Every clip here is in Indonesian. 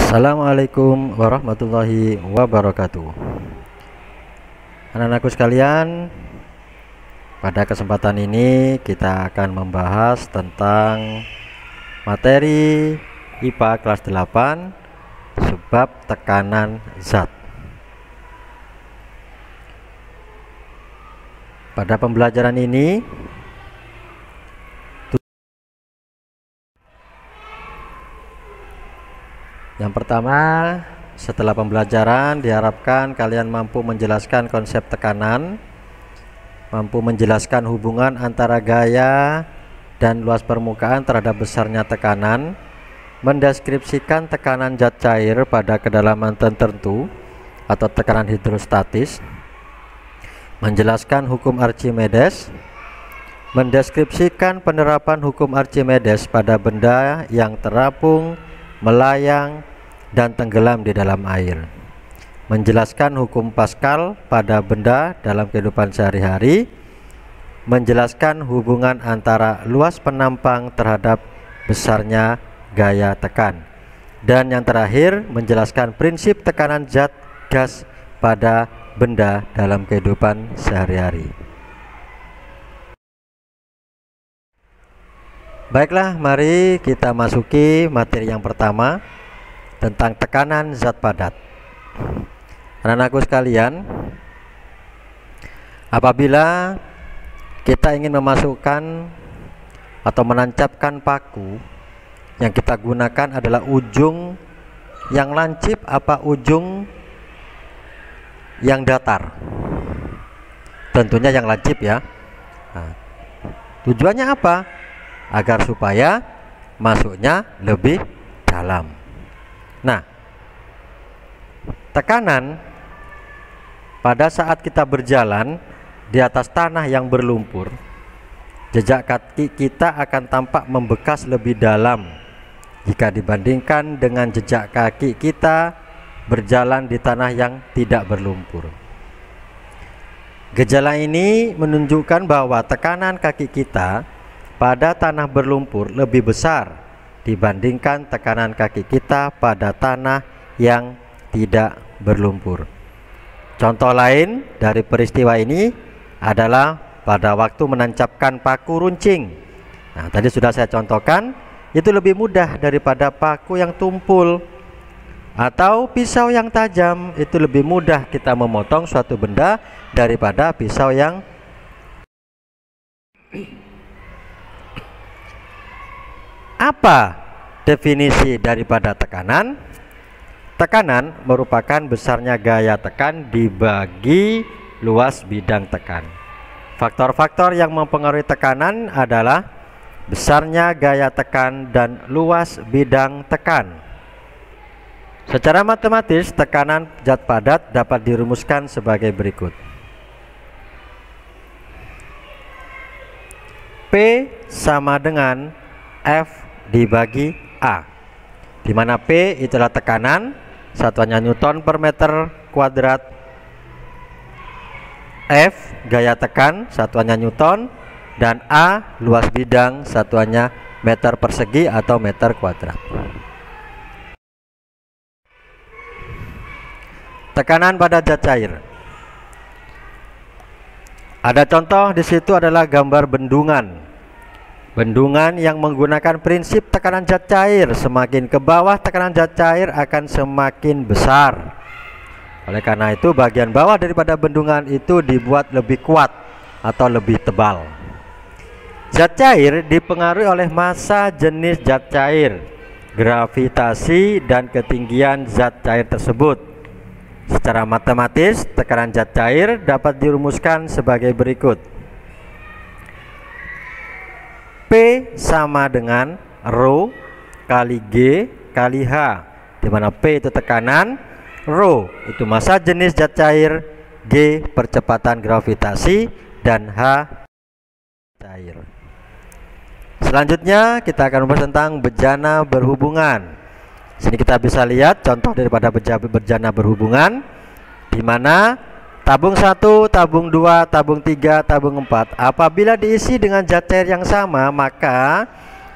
Assalamualaikum warahmatullahi wabarakatuh. Anak-anakku sekalian, pada kesempatan ini kita akan membahas tentang materi IPA kelas 8 sebab tekanan zat. Pada pembelajaran ini yang pertama, setelah pembelajaran diharapkan kalian mampu menjelaskan konsep tekanan, mampu menjelaskan hubungan antara gaya dan luas permukaan terhadap besarnya tekanan, mendeskripsikan tekanan zat cair pada kedalaman tertentu atau tekanan hidrostatis, menjelaskan hukum Archimedes, mendeskripsikan penerapan hukum Archimedes pada benda yang terapung, melayang, dan tenggelam di dalam air, menjelaskan hukum Pascal pada benda dalam kehidupan sehari-hari, menjelaskan hubungan antara luas penampang terhadap besarnya gaya tekan, dan yang terakhir menjelaskan prinsip tekanan zat gas pada benda dalam kehidupan sehari-hari. Baiklah, mari kita masuki materi yang pertama tentang tekanan zat padat. Anak-anakku sekalian, apabila kita ingin memasukkan atau menancapkan paku, yang kita gunakan adalah ujung yang lancip apa ujung yang datar? Tentunya yang lancip ya. Nah, tujuannya apa? Agar supaya masuknya lebih dalam. Nah, tekanan pada saat kita berjalan di atas tanah yang berlumpur, jejak kaki kita akan tampak membekas lebih dalam jika dibandingkan dengan jejak kaki kita berjalan di tanah yang tidak berlumpur. Gejala ini menunjukkan bahwa tekanan kaki kita pada tanah berlumpur lebih besar dibandingkan tekanan kaki kita pada tanah yang tidak berlumpur. Contoh lain dari peristiwa ini adalah pada waktu menancapkan paku runcing. Nah, tadi sudah saya contohkan, itu lebih mudah daripada paku yang tumpul, atau pisau yang tajam. Itu lebih mudah kita memotong suatu benda daripada pisau yang Apa definisi daripada tekanan? Tekanan merupakan besarnya gaya tekan dibagi luas bidang tekan. Faktor-faktor yang mempengaruhi tekanan adalah besarnya gaya tekan dan luas bidang tekan. Secara matematis, tekanan zat padat dapat dirumuskan sebagai berikut. P sama dengan F dibagi A, di mana P itulah tekanan, satuannya Newton per meter kuadrat, F gaya tekan, satuannya Newton, dan A luas bidang, satuannya meter persegi atau meter kuadrat. Tekanan pada zat cair. Ada contoh di situ adalah gambar bendungan. Bendungan yang menggunakan prinsip tekanan zat cair, semakin ke bawah tekanan zat cair akan semakin besar. Oleh karena itu bagian bawah daripada bendungan itu dibuat lebih kuat atau lebih tebal. Zat cair dipengaruhi oleh massa jenis zat cair, gravitasi, dan ketinggian zat cair tersebut. Secara matematis, tekanan zat cair dapat dirumuskan sebagai berikut. P sama dengan Rho kali G kali H, di mana P itu tekanan, Rho itu massa jenis zat cair, G percepatan gravitasi, dan H cair. Selanjutnya kita akan membahas tentang bejana berhubungan. Sini kita bisa lihat contoh daripada bejana berhubungan, di mana tabung 1, tabung 2, tabung 3, tabung 4 apabila diisi dengan zat cair yang sama, maka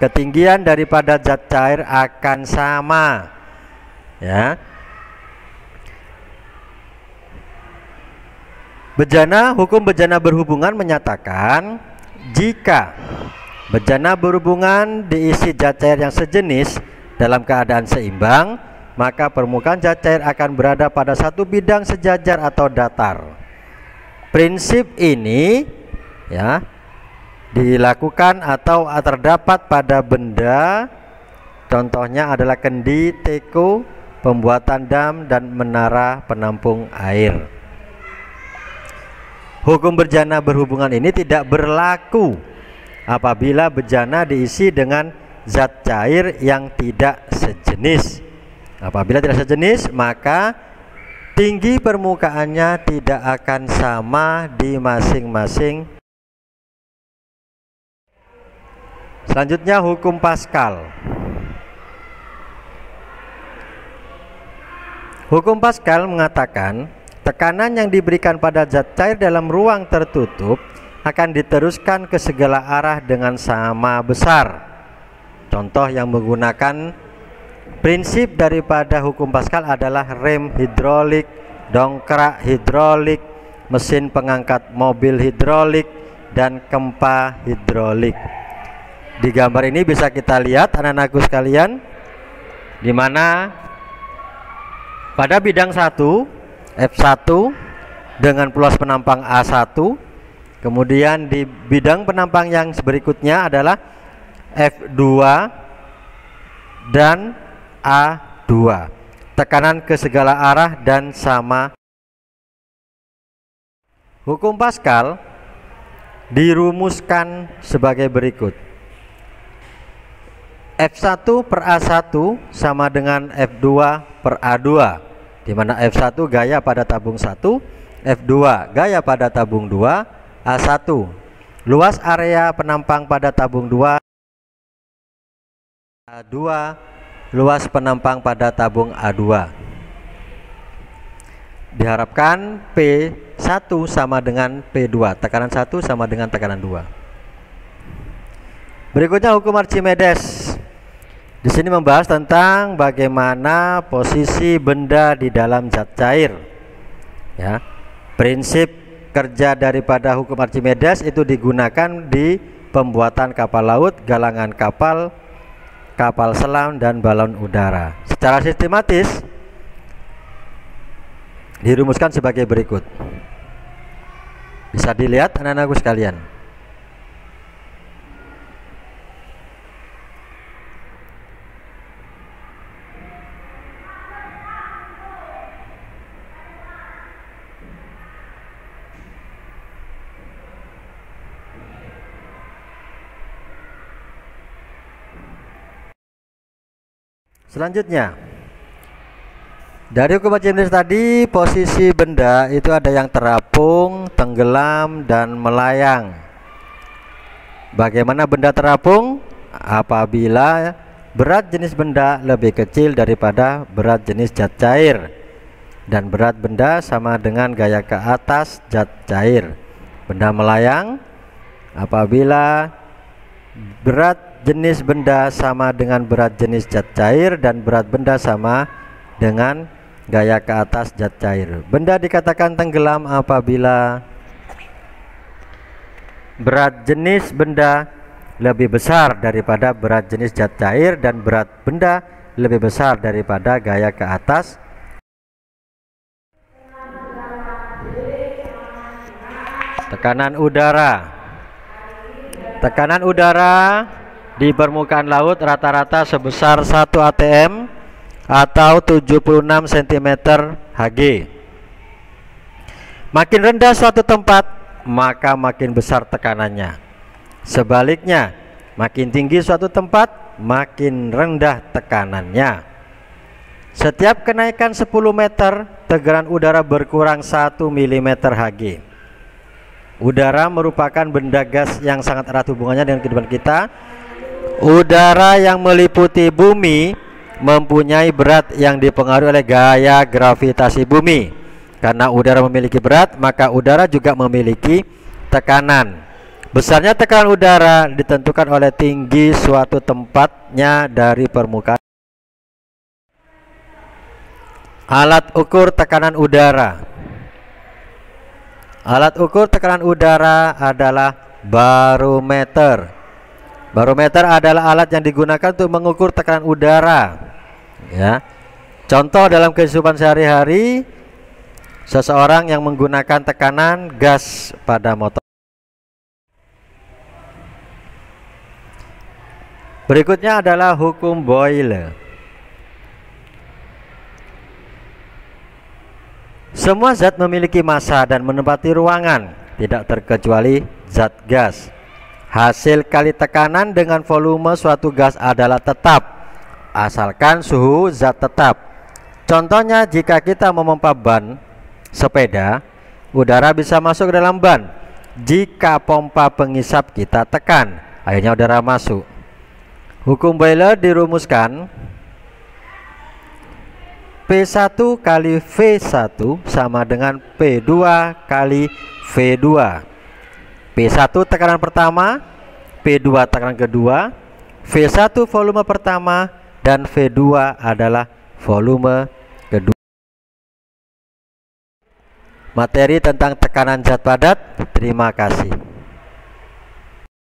ketinggian daripada zat cair akan sama. Ya. Hukum bejana berhubungan menyatakan jika bejana berhubungan diisi zat cair yang sejenis dalam keadaan seimbang, maka permukaan zat cair akan berada pada satu bidang sejajar atau datar. Prinsip ini ya dilakukan atau terdapat pada benda, contohnya adalah kendi, teko, pembuatan dam, dan menara penampung air. Hukum bejana berhubungan ini tidak berlaku apabila bejana diisi dengan zat cair yang tidak sejenis. Apabila tidak sejenis, maka tinggi permukaannya tidak akan sama di masing-masing. Selanjutnya hukum Pascal. Hukum Pascal mengatakan tekanan yang diberikan pada zat cair dalam ruang tertutup akan diteruskan ke segala arah dengan sama besar. Contoh yang menggunakan prinsip daripada hukum Pascal adalah rem hidrolik, dongkrak hidrolik, mesin pengangkat mobil hidrolik, dan kempa hidrolik. Di gambar ini bisa kita lihat anak-anakku sekalian, di mana pada bidang 1 F1 dengan plus penampang A1, kemudian di bidang penampang yang berikutnya adalah F2 dan A2. Tekanan ke segala arah dan sama. Hukum Pascal dirumuskan sebagai berikut. F1 per A1 sama dengan F2 per A2, di mana F1 gaya pada tabung 1, F2 gaya pada tabung 2, A1 luas area penampang pada tabung 2, A2 luas penampang pada tabung A2. Diharapkan P1 sama dengan P2, tekanan 1 sama dengan tekanan 2. Berikutnya hukum Archimedes. Di sini membahas tentang bagaimana posisi benda di dalam zat cair. Ya, prinsip kerja daripada hukum Archimedes itu digunakan di pembuatan kapal laut, galangan kapal, kapal selam, dan balon udara. Secara sistematis dirumuskan sebagai berikut. Bisa dilihat anak-anakku sekalian. Selanjutnya, dari hukum Archimedes tadi, posisi benda itu ada yang terapung, tenggelam, dan melayang. Bagaimana benda terapung? Apabila berat jenis benda lebih kecil daripada berat jenis zat cair, dan berat benda sama dengan gaya ke atas zat cair. Benda melayang apabila berat jenis benda sama dengan berat jenis zat cair dan berat benda sama dengan gaya ke atas zat cair. Benda dikatakan tenggelam apabila berat jenis benda lebih besar daripada berat jenis zat cair dan berat benda lebih besar daripada gaya ke atas. Tekanan udara. Tekanan udara di permukaan laut rata-rata sebesar 1 atm atau 76 cm Hg. Makin rendah suatu tempat, maka makin besar tekanannya. Sebaliknya, makin tinggi suatu tempat, makin rendah tekanannya. Setiap kenaikan 10 meter, tegangan udara berkurang 1 mm Hg. Udara merupakan benda gas yang sangat erat hubungannya dengan kehidupan kita. Udara yang meliputi bumi mempunyai berat yang dipengaruhi oleh gaya gravitasi bumi. Karena udara memiliki berat, maka udara juga memiliki tekanan. Besarnya tekanan udara ditentukan oleh tinggi suatu tempatnya dari permukaan. Alat ukur tekanan udara. Alat ukur tekanan udara adalah barometer. Barometer adalah alat yang digunakan untuk mengukur tekanan udara. Ya. Contoh dalam kehidupan sehari-hari, seseorang yang menggunakan tekanan gas pada motor. Berikutnya adalah hukum Boyle. Semua zat memiliki massa dan menempati ruangan, tidak terkecuali zat gas. Hasil kali tekanan dengan volume suatu gas adalah tetap, asalkan suhu zat tetap. Contohnya, jika kita memompa ban sepeda, udara bisa masuk ke dalam ban. Jika pompa pengisap kita tekan, akhirnya udara masuk. Hukum Boyle dirumuskan P1 kali V1 sama dengan P2 kali V2. P1 tekanan pertama, P2 tekanan kedua, V1 volume pertama, dan V2 adalah volume kedua. Materi tentang tekanan zat padat. Terima kasih.